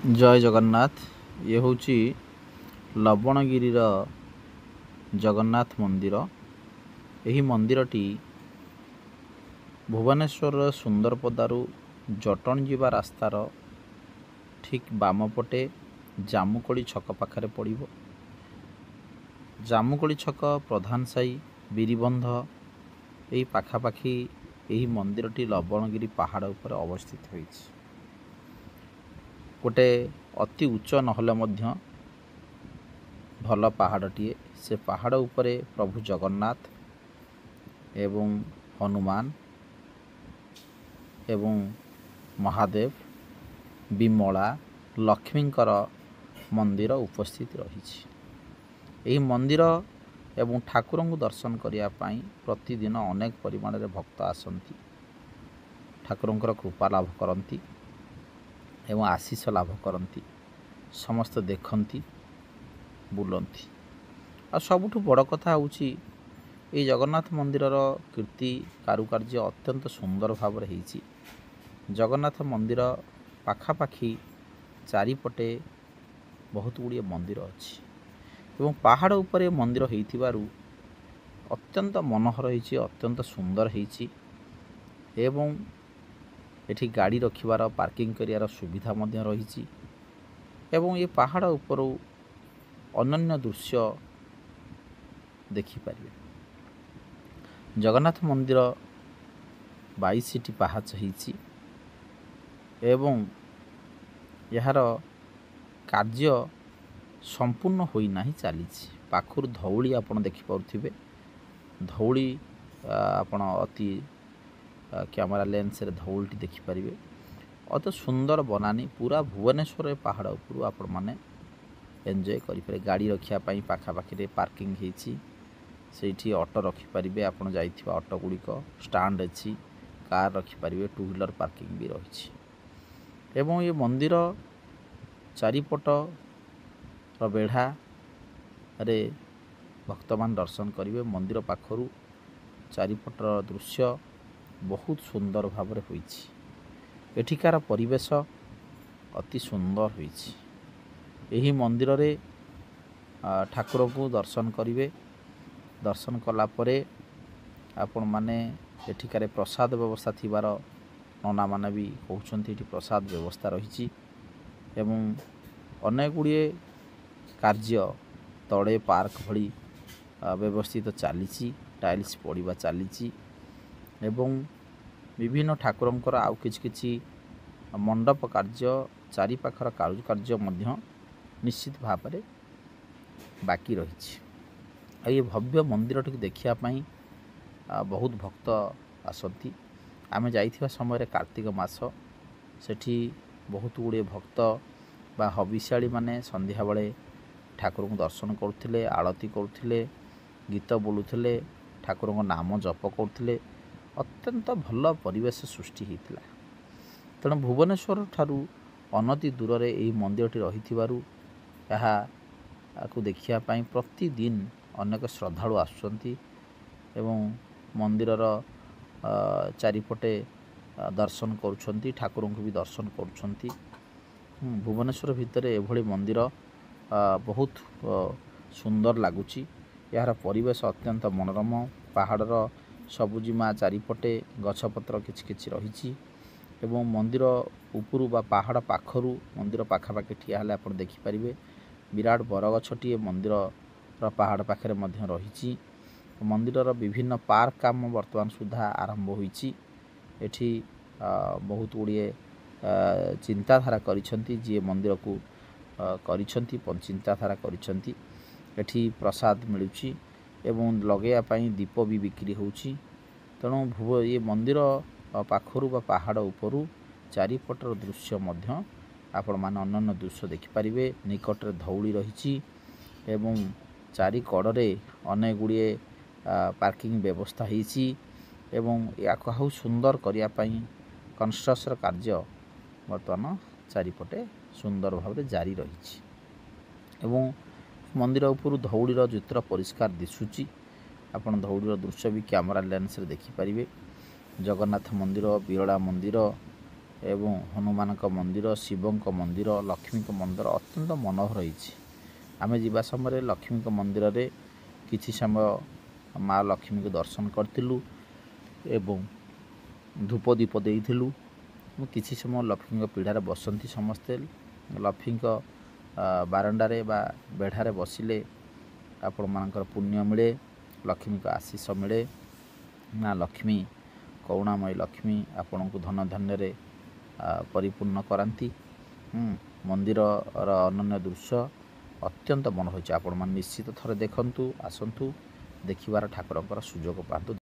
जय जगन्नाथ। ये हूँ लवणगिरी जगन्नाथ मंदिर। यही मंदिरटी भुवनेश्वर सुंदरपदारू जटण जीवा रास्तार ठीक बामपटे जामुकोड़ी छक पाखरे पड़िबो। जामुकोड़ी छक प्रधान साई बीरीबंध यही पाखापाखी यही मंदिरटी लवणगिरी पहाड़ उपर अवस्थित होइछि। गोटे अति उच्च नहले मध्य भल पहाड़टीए। से पहाड़ उपरे प्रभु जगन्नाथ एवं हनुमान एवं महादेव विमला लक्ष्मींकर मंदिर उपस्थित रही। यही मंदिर एवं ठाकुर को दर्शन करने प्रतिदिन अनेक परिमाण रे भक्त आसती, ठाकुर कृपा लाभ करती एवं आशीष लाभ करती। समस्त देखती बुलती। आ सबुठ बड़ कथा हूँ ये जगन्नाथ मंदिर कीर्ति कारुकार्य अत्यंत सुंदर भाव होती। जगन्नाथ मंदिर पाखापाखी चारिपटे बहुत गुड़िए मंदिर अच्छी एवं पहाड़ उपरे मंदिर होइथिबारु अत्यंत मनोहर होइछि, अत्यंत सुंदर होइछि एवं एठी गाड़ी रखिबार पार्किंग करियार सुविधा मध्य रहिछि एवं ये पहाड़ उपरु अनन्य दृश्य देखिपारे। जगन्नाथ मंदिर 22टी पहाच होइछि एवं यार कार्य संपूर्ण होई नाही चलीछि। पाखुर धौली आपण देखि पाउथिबे। धौली आपण अति कैमरा लेंस रे धौलटी देखि परिबे। अत सुंदर बनानी पूरा भुवनेश्वर पहाड़ उपरु आपण माने एंजॉय करि पारे। गाड़ी रखिया पई पाखा पाखी रे पार्किंग हेछि, सेठी ऑटो रखि परिबे। आपण जाइथिबा ऑटो गुड़िक स्टैंड अछि, कार रखि परिबे, टू व्हीलर पार्किंग भी रहिछि एवं ये मंदिर चारिपट बेढ़ा रे भक्त मान दर्शन करेंगे। मंदिर पाखरु चारिपटर दृश्य बहुत सुंदर भाव में होइछि। एठिकार परिवेश अति सुंदर होइछि। यही मंदिर रे ठाकुर को दर्शन करेंगे। दर्शन कला परे आपण माने एठिकार प्रसाद व्यवस्था थिबार नना माने भी कहउछन्ति। एठी प्रसाद व्यवस्था रहिछि एवं अनेक गुड़िए कार्य तड़े पार्क भली व्यवस्थित चली। टाइल्स पड़ा चली एवं विभिन्न ठाकुरंकर आउ किछि मंडप कार्य चारिपाखर कारुकार्य मध्य निश्चित भाव में बाकी रही। ये भव्य मंदिर टी देखिया पई बहुत भक्त आसती। आमे जाइथिबा समय कार्तिक मास सेठी बहुत गुड़े भक्त बा हविशाली माने संध्या बेले ठाकुर को दर्शन करथिले, आरती करथिले, गीत बोलुथिले, ठाकुर को नाम जप करथिले। अत्यंत भल परिवेश सृष्टि होइतिला। तेणु भुवनेश्वर ठारू अनति दूर रे एही मंदिरटी रहिथिबारु एहा को देखिया पई प्रतिदिन अनेक श्रद्धालु आसुचंती एवं मंदिरर चारिपटे दर्शन करुछंती, ठाकुर को भी दर्शन करुछंती। भुवनेश्वर भितर एभली मंदिर बहुत सुंदर लगुच। यार परिवेश अत्यंत मनोरम। पहाड़र सबुजिमा चारिपटे गछपत्र किछि रही एवं मंदिर उपरू बा पहाड़ पाखरू मंदिर पाखापाखि ठिया हेले आपण देखिपारे विराट बरगछटीए मंदिर पहाड़ पाखे मध्य रही। मंदिरर विभिन्न पार्क काम वर्तमान सुधा आरंभ होइछि। एठी बहुत गुड़िए चिंताधारा करिसेंती, जे मंदिर को करिसेंती चिंताधारा करिसेंती। एठी प्रसाद मिलुछि एवं लगेया पई दीप भी बिक्री होउछि। तेणु ये मंदिर पाखरु बा पहाड़ उपरु चारिपटर दृश्य मध्य आपण मान अनन्य दृश्य देखिपारे। निकट रे धौली रहिछि एवं चारि कड़े अनेक गुड़िए पार्किंग व्यवस्था होइछि एवं या कहू सुंदर करिया पई कंस्ट्रक्शन कार्य वर्तमान चारिपटे सुंदर भाव में जारी रही एवं मंदिर उपरू धौलीर चित्र परिष्कार दिशुची। आपण धौलीर दृश्य भी कैमरा लेंस रे देखिपारे। जगन्नाथ मंदिर, बिरला मंदिर ଏବଂ ହନୁମାନଙ୍କ ମନ୍ଦିର, ଶିବଙ୍କ ମନ୍ଦିର, ଲକ୍ଷ୍ମୀଙ୍କ ମନ୍ଦିର ଅତ୍ୟନ୍ତ ମନୋହର ହୋଇଛି। ଆମେ ଯିବା ସମୟରେ ଲକ୍ଷ୍ମୀଙ୍କ ମନ୍ଦିରରେ କିଛି ସମୟ ମା ଲକ୍ଷ୍ମୀଙ୍କୁ ଦର୍ଶନ କରିଥିଲୁ ଏବଂ ଧୂପ ଦୀପ ଦେଇଥିଲୁ। କିଛି ସମୟ ଲକ୍ଷ୍ମୀଙ୍କ ପିଢ଼ାରେ ବସନ୍ତି ସମସ୍ତେ। ଲକ୍ଷ୍ମୀଙ୍କ ବାରଣ୍ଡାରେ ବା ବେଢ଼ାରେ ବସିଲେ ଆପଣମାନଙ୍କର ପୁଣ୍ୟ ମିଳେ, ଲକ୍ଷ୍ମୀଙ୍କ ଆଶୀଷ ମିଳେ। ମା ଲକ୍ଷ୍ମୀ, କରୁଣାମୟୀ ଲକ୍ଷ୍ମୀ ଆପଣଙ୍କୁ ଧନ ଧାନ୍ୟରେ ପରିପୂର୍ଣ୍ଣ କରାନ୍ତି। ମନ୍ଦିରର ଅନନ୍ୟ ଦୃଶ୍ୟ ଅତ୍ୟନ୍ତ ମନ ହୋଇଛି। ଆପଣମାନେ ନିଶ୍ଚିତ ଥରେ ଦେଖନ୍ତୁ, ଆସନ୍ତୁ, ଦେଖିବାର ଠାକୁରଙ୍କର ସୁଯୋଗ ପାଆନ୍ତୁ।